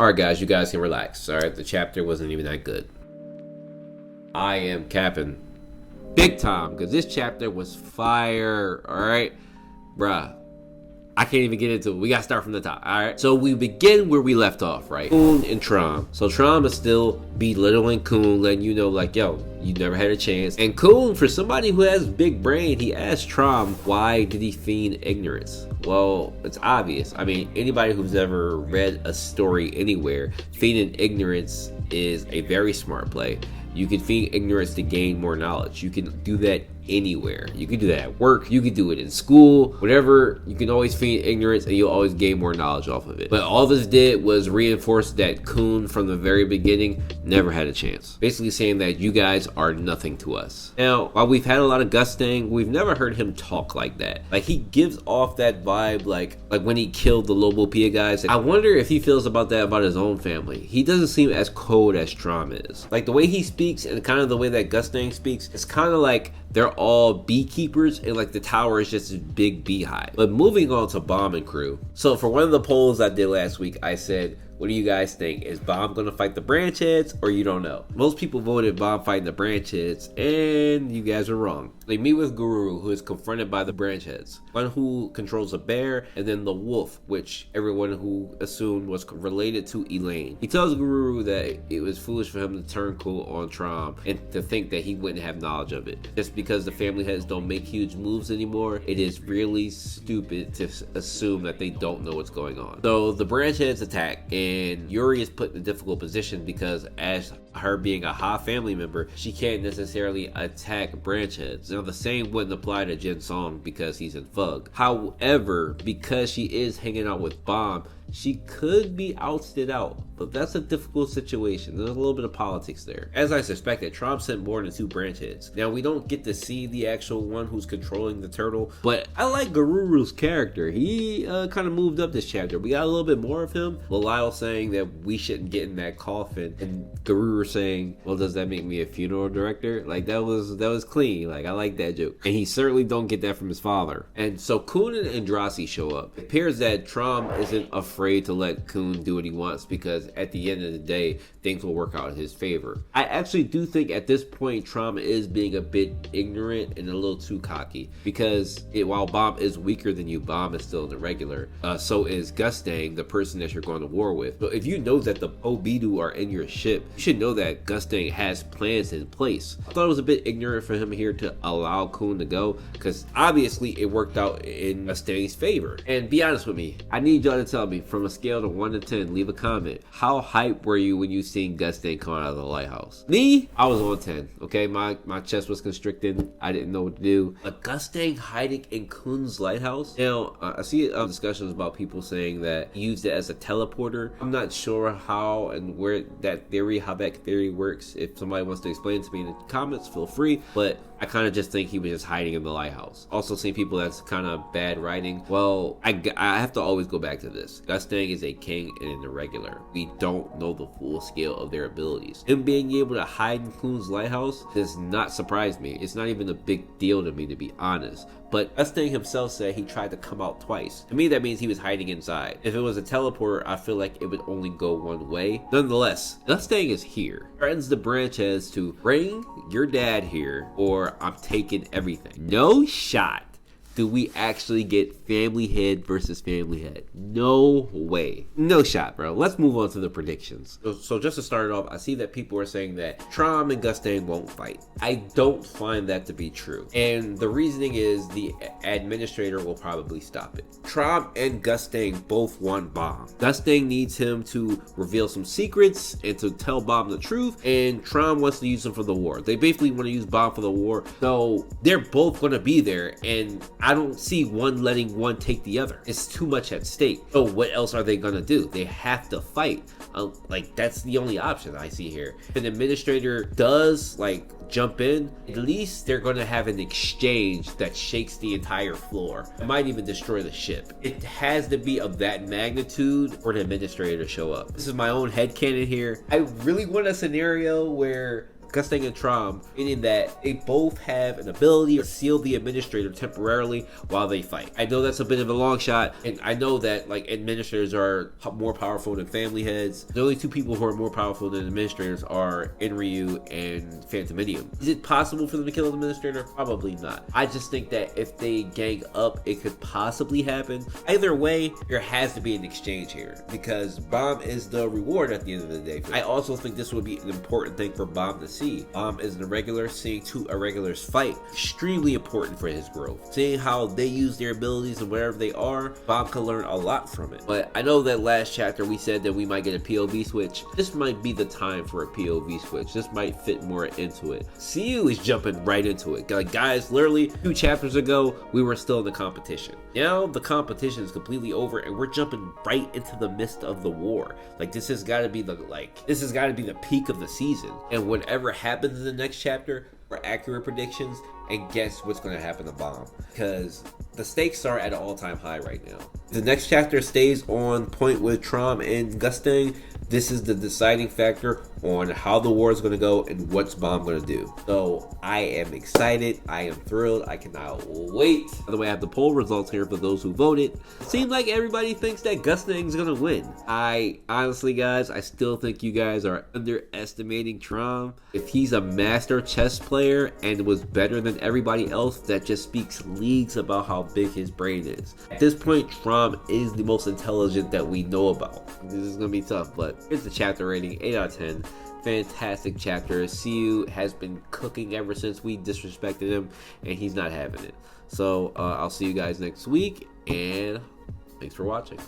Alright guys, you guys can relax. Alright, the chapter wasn't even that good. I am capping big time because this chapter was fire. Alright, bruh, I can't even get into it. We gotta start from the top. Alright, so we begin where we left off, right? Khun and Trom. So Trom is still belittling Khun, letting you know, like, yo, you never had a chance. And Khun, for somebody who has big brain, he asked Trom, why did he feign ignorance? Well, it's obvious. I mean, anybody who's ever read a story anywhere, feigning ignorance is a very smart play. You can feign ignorance to gain more knowledge. You can do that anywhere. You can do that at work. You can do it in school. Whatever. You can always feign ignorance and you'll always gain more knowledge off of it. But all this did was reinforce that Khun from the very beginning never had a chance. Basically saying that you guys are nothing to us. Now, while we've had a lot of gusting, we've never heard him talk like that. Like, he gives off that vibe like when he killed the Lobo Pia guys. I wonder if he feels about that about his own family. He doesn't seem as cold as Trom is. Like, the way he speaks and kind of the way that Gusting speaks, it's kind of like they're all beekeepers and like the tower is just a big beehive. But moving on to Bomb and crew. So for one of the polls I did last week, I said, what do you guys think? Is Bomb gonna fight the branch heads or you don't know? Most people voted Bomb fighting the branch heads, and you guys are wrong. They meet with Guru, who is confronted by the branch heads. One who controls a bear, and then the wolf, which everyone who assumed was related to Elaine. He tells Guru that it was foolish for him to turn cool on Trom and to think that he wouldn't have knowledge of it. Just because the family heads don't make huge moves anymore, it is really stupid to assume that they don't know what's going on. So the branch heads attack, and Yuri is put in a difficult position because as her being a Ha family member, she can't necessarily attack branch heads. Now the same wouldn't apply to Jin Song because he's in Fug. However, because she is hanging out with Bomb, she could be ousted out, but that's a difficult situation. There's a little bit of politics there. As I suspected, Trom sent more than 2 branch heads. Now we don't get to see the actual one who's controlling the turtle, but I like Garuru's character. He kind of moved up this chapter. We got a little bit more of him. Belial saying that we shouldn't get in that coffin, and Garuru saying, well, does that make me a funeral director? Like, that was clean. Like, I like that joke. And he certainly don't get that from his father. And so Khun and Andrasi show up. It appears that Trom isn't afraid to let Khun do what he wants because at the end of the day, things will work out in his favor. I actually do think at this point, Trom is being a bit ignorant and a little too cocky because while Bomb is weaker than you, Bomb is still an irregular. So is Gustang, the person that you're going to war with. But if you know that the Obidu are in your ship, you should know that Gustang has plans in place. I thought it was a bit ignorant for him here to allow Khun to go because obviously it worked out in Gustang's favor. And be honest with me, I need y'all to tell me from a scale of 1 to 10, leave a comment. How hyped were you when you seen Gustang come out of the lighthouse? Me, I was on 10. Okay, my chest was constricted. I didn't know what to do. A Gustang hiding in Khun's lighthouse. Now I see discussions about people saying that he used it as a teleporter. I'm not sure how and where how that theory works. If somebody wants to explain it to me in the comments, feel free. But I kind of just think he was just hiding in the lighthouse. Also seen people that's kind of bad writing. Well, I have to always go back to this. Gustang is a king and an irregular. We don't know the full scale of their abilities. Him being able to hide in Khun's lighthouse does not surprise me. It's not even a big deal to me, to be honest. But Gustang himself said he tried to come out twice. To me, that means he was hiding inside. If it was a teleporter, I feel like it would only go one way. Nonetheless, Gustang is here. Threatens the branch heads to bring your dad here or I'm taking everything. No shot do we actually get family head versus family head. No way. No shot, bro. Let's move on to the predictions. So just to start it off, I see that people are saying that Trom and Gustang won't fight. I don't find that to be true. And the reasoning is the administrator will probably stop it. Trom and Gustang both want Bomb. Gustang needs him to reveal some secrets and to tell Bomb the truth, and Trom wants to use him for the war. They basically want to use Bomb for the war, so they're both going to be there, and I don't see one letting one take the other. It's too much at stake. So what else are they gonna do? They have to fight. Like, that's the only option I see here. If an administrator does like jump in, at least they're gonna have an exchange that shakes the entire floor. It might even destroy the ship. It has to be of that magnitude for the administrator to show up. This is my own headcanon here. I really want a scenario where Gusting and Trom, meaning that they both have an ability to seal the administrator temporarily while they fight. I know that's a bit of a long shot, and I know that like administrators are more powerful than family heads. The only two people who are more powerful than administrators are Enryu and Phantominium. Is it possible for them to kill an administrator? Probably not. I just think that if they gang up, it could possibly happen. Either way, there has to be an exchange here because Bomb is the reward at the end of the day. I also think this would be an important thing for Bomb to see. Bomb is an irregular, seeing two irregulars fight, extremely important for his growth. Seeing how they use their abilities and wherever they are, Bomb can learn a lot from it. But I know that last chapter we said that we might get a POV switch. This might be the time for a POV switch. This might fit more into it. CU is jumping right into it. Like, guys, literally 2 chapters ago, we were still in the competition. Now the competition is completely over and we're jumping right into the midst of the war. Like, this has got to be the peak of the season. And whatever happens in the next chapter are accurate predictions, and guess what's going to happen to Bomb, because the stakes are at an all-time high right now. If the next chapter stays on point with Trom and Gusting, this is the deciding factor on how the war is going to go and what's Bomb going to do. So I am excited. I am thrilled. I cannot wait. By the way, I have the poll results here for those who voted. It seems like everybody thinks that Gusting is going to win. I honestly, guys, I still think you guys are underestimating Trom. If he's a master chess player and was better than everybody else, that just speaks leagues about how big his brain is. At this point, Trom is the most intelligent that we know about. This is going to be tough, but here's the chapter rating, 8 out of 10. Fantastic chapter. CU has been cooking ever since we disrespected him, and he's not having it. So I'll see you guys next week, and thanks for watching.